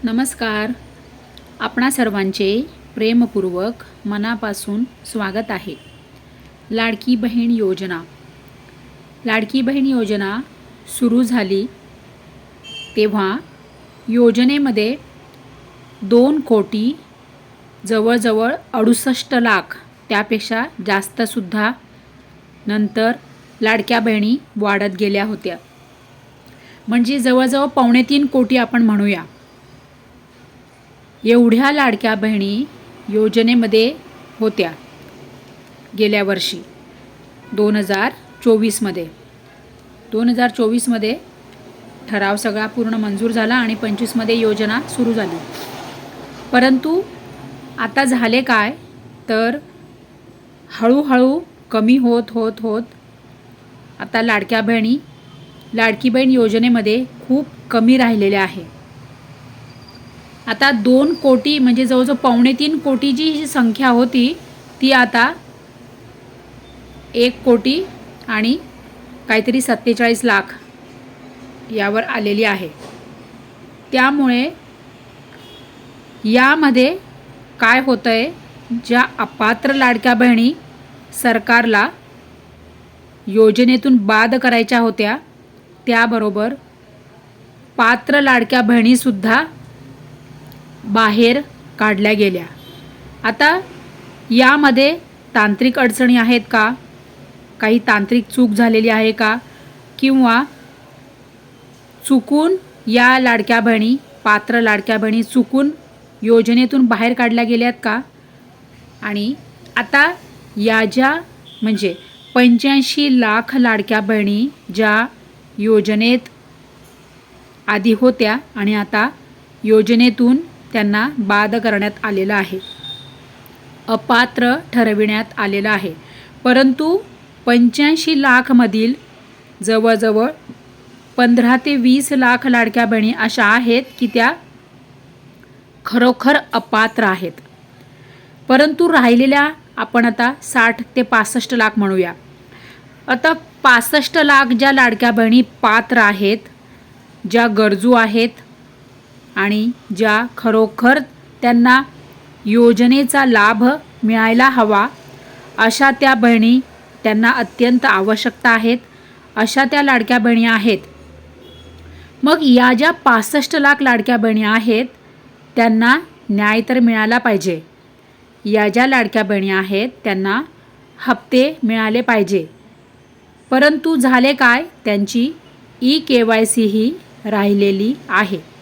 नमस्कार. आपणा सर्वांचे प्रेमपूर्वक मनापासून स्वागत आहे. लाडकी बहीण योजना. लाडकी बहीण योजना सुरू झाली तेव्हा योजनेमध्ये 2 कोटी जवळजवळ 68 लाख त्यापेक्षा जास्तसुद्धा नंतर लाडक्या बहिणी वाढत गेल्या होत्या. म्हणजे जवळजवळ 2.25 कोटी आपण म्हणूया. एवढ्या लाडक्या बहिणी योजनेमध्ये होत्या गेल्या वर्षी 2024मध्ये. 2024मध्ये ठराव सगळा पूर्ण मंजूर झाला आणि 25मध्ये योजना सुरू झाली. परंतु आता झाले काय तर हळूहळू कमी होत आता लाडकी बहीण योजनेमध्ये खूप कमी राहिलेल्या आहे. आता 2 कोटी म्हणजे जवळजवळ 2.25 कोटी जी संख्या होती ती आता 1 कोटी आणि काहीतरी 47 लाख यावर आलेली आहे. त्यामुळे यामध्ये काय होतं आहे, ज्या अपात्र लाडक्या बहिणी सरकारला योजनेतून बाद करायच्या होत्या त्याबरोबर पात्र लाडक्या बहिणीसुद्धा बाहेर काढल्या गेल्या. आता यामध्ये तांत्रिक अडचणी आहेत का, काही तांत्रिक चूक झालेली आहे का, किंवा चुकून या लाडक्या बहिणी पात्र लाडक्या बहिणी चुकून योजनेतून बाहेर काढल्या गेल्यात का. आणि आता या ज्या म्हणजे 85 लाख लाडक्या बहिणी ज्या योजनेत आधी होत्या आणि आता योजनेतून त्यांना बाद करण्यात आलेलं आहे, अपात्र ठरविण्यात आलेलं आहे. परंतु 85 लाखमधील जवळजवळ 15 ते 20 लाख लाडक्या बहिणी अशा आहेत की त्या खरोखर अपात्र आहेत. परंतु राहिलेल्या आपण आता 60 ते 65 लाख म्हणूया. आता 65 लाख ज्या लाडक्या बहिणी पात्र आहेत, ज्या गरजू आहेत आणि ज्या खरोखर त्यांना योजनेचा लाभ मिळायला हवा अशा त्या बहिणी, त्यांना अत्यंत आवश्यकता आहेत अशा त्या लाडक्या बहिणी आहेत. मग या ज्या 65 लाख लाडक्या बहिणी आहेत त्यांना न्याय तर मिळाला पाहिजे. या ज्या लाडक्या बहिणी आहेत त्यांना हप्ते मिळाले पाहिजे. परंतु झाले काय, त्यांची EKYC ही राहिलेली आहे.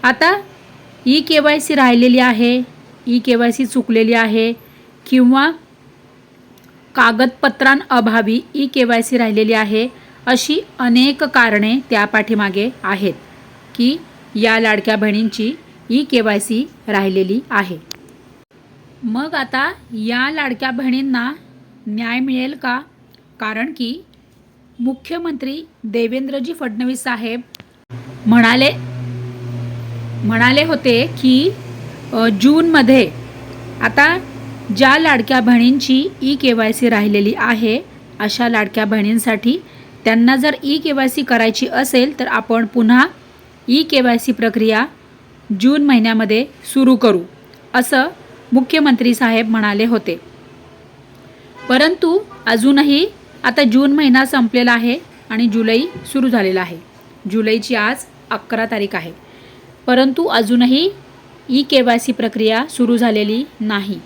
आता EKYC राहिलेली आहे, EKYC चुकलेली आहे किंवा कागदपत्रांअभावी EKYC राहिलेली आहे, अशी अनेक कारणे त्या पाठीमागे आहेत की या लाडक्या बहिणींची EKYC राहिलेली आहे. मग आता या लाडक्या बहिणींना न्याय मिळेल का. कारण की मुख्यमंत्री देवेंद्रजी फडणवीस साहेब म्हणाले होते की जूनमध्ये आता ज्या लाडक्या बहिणींची EKYC राहिलेली आहे अशा लाडक्या बहिणींसाठी त्यांना जर EKYC करायची असेल तर आपण पुन्हा EKYC प्रक्रिया जून महिन्यामध्ये सुरू करू असं मुख्यमंत्री साहेब म्हणाले होते. परंतु अजूनही आता जून महिना संपलेला आहे आणि जुलै सुरू झालेला आहे. जुलैची आज 11 तारीख आहे. परंतु अजूनही EKYC प्रक्रिया सुरू झालेली नाही.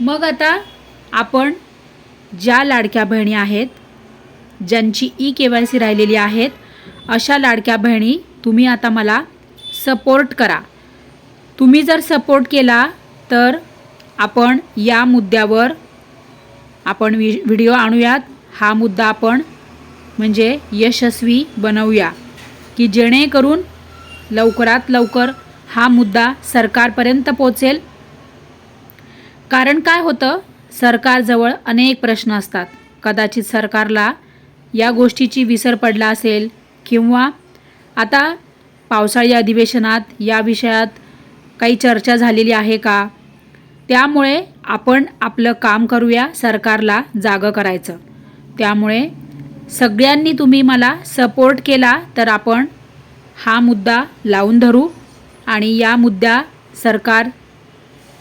मग आता आपण ज्या लाडक्या बहिणी आहेत ज्यांची EKYC राहिलेली आहेत अशा लाडक्या बहिणी तुम्ही आता मला सपोर्ट करा. तुम्ही जर सपोर्ट केला तर आपण या मुद्द्यावर आपण व्हिडिओ आणूयात. हा मुद्दा आपण म्हणजे यशस्वी बनवूया की जेणेकरून लवकरात लवकर हा मुद्दा सरकारपर्यंत पोचेल. कारण काय होतं, सरकारजवळ अनेक प्रश्न असतात. कदाचित सरकारला या गोष्टीची विसर पडला असेल किंवा आता पावसाळी अधिवेशनात या विषयात काही चर्चा झालेली आहे का. त्यामुळे आपण आपलं काम करूया, सरकारला जागं करायचं. त्यामुळे सगळ्यांनी तुम्ही मला सपोर्ट केला तर आपण हा मुद्दा लावून धरू आणि या मुद्दा सरकार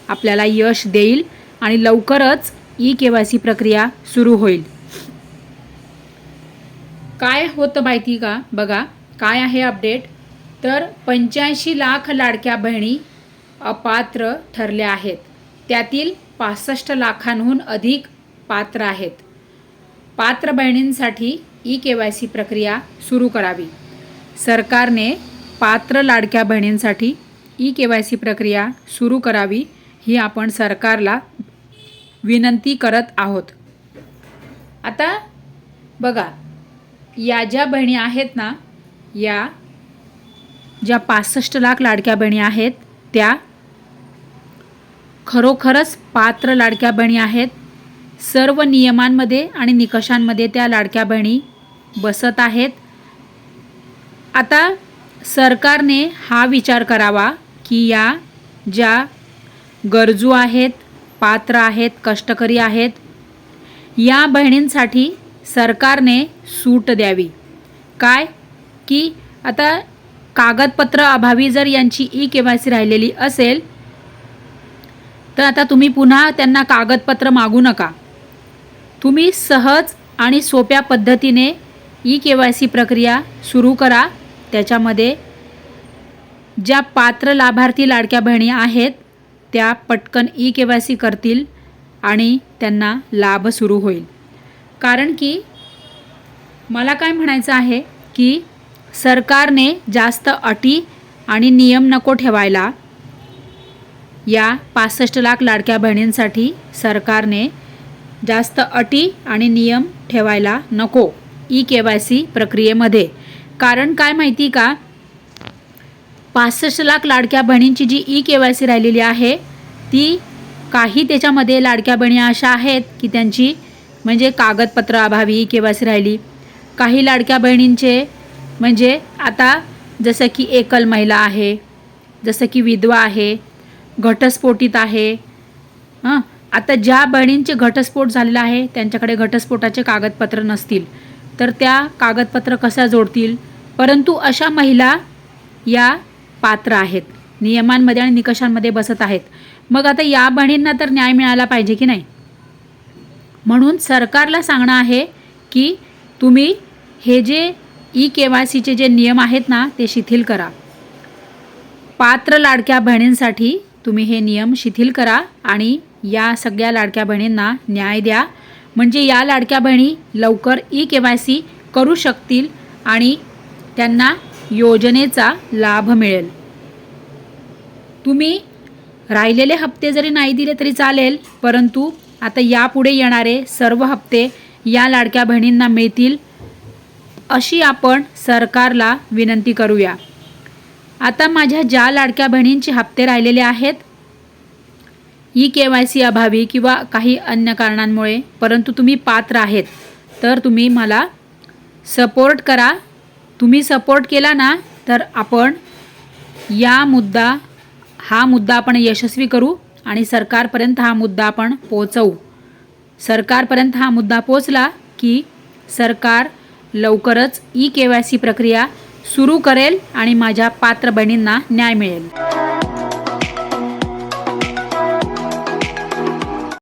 आपल्याला यश देईल आणि लवकरच ई-KYC प्रक्रिया सुरू होईल. काय होतं माहिती का? बघा काय आहे अपडेट. तर 85 लाख लाडक्या बहिणी अपात्र ठरल्या आहेत. त्यातील 65 लाखांहून अधिक पात्र आहेत. पात्र बहिणींसाठी ई-KYC प्रक्रिया सुरू करावी. सरकारने पात्र लाडक्या बहिणींसाठी ई-KYC प्रक्रिया सुरू करावी ही आपण सरकारला विनंती करत आहोत. आता बघा या ज्या बहिणी आहेत ना, या ज्या 65 लाख लाडक्या बहिणी आहेत त्या खरोखरच पात्र लाडक्या बहिणी आहेत. सर्व नियमांमध्ये आणि निकषांमध्ये त्या लाडक्या बहिणी बसत आहेत. आता सरकारने हा विचार करावा की या ज्या गरजू आहेत, पात्र आहेत, कष्टकरी आहेत, या बहिणींसाठी सरकारने सूट द्यावी. काय की आता कागदपत्र अभावी जर यांची ई-KYC राहिलेली असेल तर आता तुम्ही पुन्हा त्यांना कागदपत्र मागू नका. तुम्ही सहज आणि सोप्या पद्धतीने ई-KYC प्रक्रिया सुरू करा. त्याच्यामध्ये ज्या पात्र लाभार्थी लाडक्या बहिणी आहेत त्या पटकन ई-KYC करतील आणि त्यांना लाभ सुरू होईल. कारण की मला काय म्हणायचं आहे की सरकारने जास्त अटी आणि नियम नको ठेवायला. या 65 लाख लाडक्या बहिणींसाठी सरकारने जास्त अटी आणि नियम ठेवायला नको ई-KYC प्रक्रियेमध्ये. कारण काय माहिती का, 65 लाख लाडक्या बहिणींची जी ई-KYC राहिलेली आहे ती काही त्याच्यामध्ये लाडक्या बहिणी अशा आहेत की त्यांची म्हणजे कागदपत्र अभावी ई-KYC राहिली. काही लाडक्या बहिणींचे म्हणजे आता जसं की एकल महिला आहे, जसं की विधवा आहे, घटस्फोटित आहे. आता ज्या बहिणींचे घटस्फोट झालेला आहे त्यांच्याकडे घटस्फोटाचे कागदपत्र नसतील तर त्या कागदपत्र कशा जोडतील. परंतु अशा महिला या पात्र आहेत, नियमांमध्ये आणि निकषांमध्ये बसत आहेत. मग आता या बहिणींना तर न्याय मिळाला पाहिजे की नाही. म्हणून सरकारला सांगणं आहे की तुम्ही हे जे ई-KYCचे जे नियम आहेत ना ते शिथिल करा. पात्र लाडक्या बहिणींसाठी तुम्ही हे नियम शिथिल करा आणि या सगळ्या लाडक्या बहिणींना न्याय द्या. म्हणजे या लाडक्या बहिणी लवकर ई-KYC करू शकतील आणि त्यांना योजनेचा लाभ मिळेल. तुम्ही राहिलेले हप्ते जरी नाही दिले तरी चालेल, परंतु आता यापुढे येणारे सर्व हप्ते या लाडक्या बहिणींना मिळतील अशी आपण सरकारला विनंती करूया. आता माझ्या ज्या लाडक्या बहिणींचे हप्ते राहिलेले आहेत ई-KYC अभावी किंवा काही अन्य कारणांमुळे, परंतु तुम्ही पात्र आहेत तर तुम्ही मला सपोर्ट करा. तुम्ही सपोर्ट केला ना तर आपण हा मुद्दा आपण यशस्वी करू आणि सरकारपर्यंत हा मुद्दा आपण पोहोचवू. सरकारपर्यंत हा मुद्दा पोहोचला की सरकार लवकरच ई-KYC प्रक्रिया सुरू करेल आणि माझ्या पात्र बहिणींना न्याय मिळेल.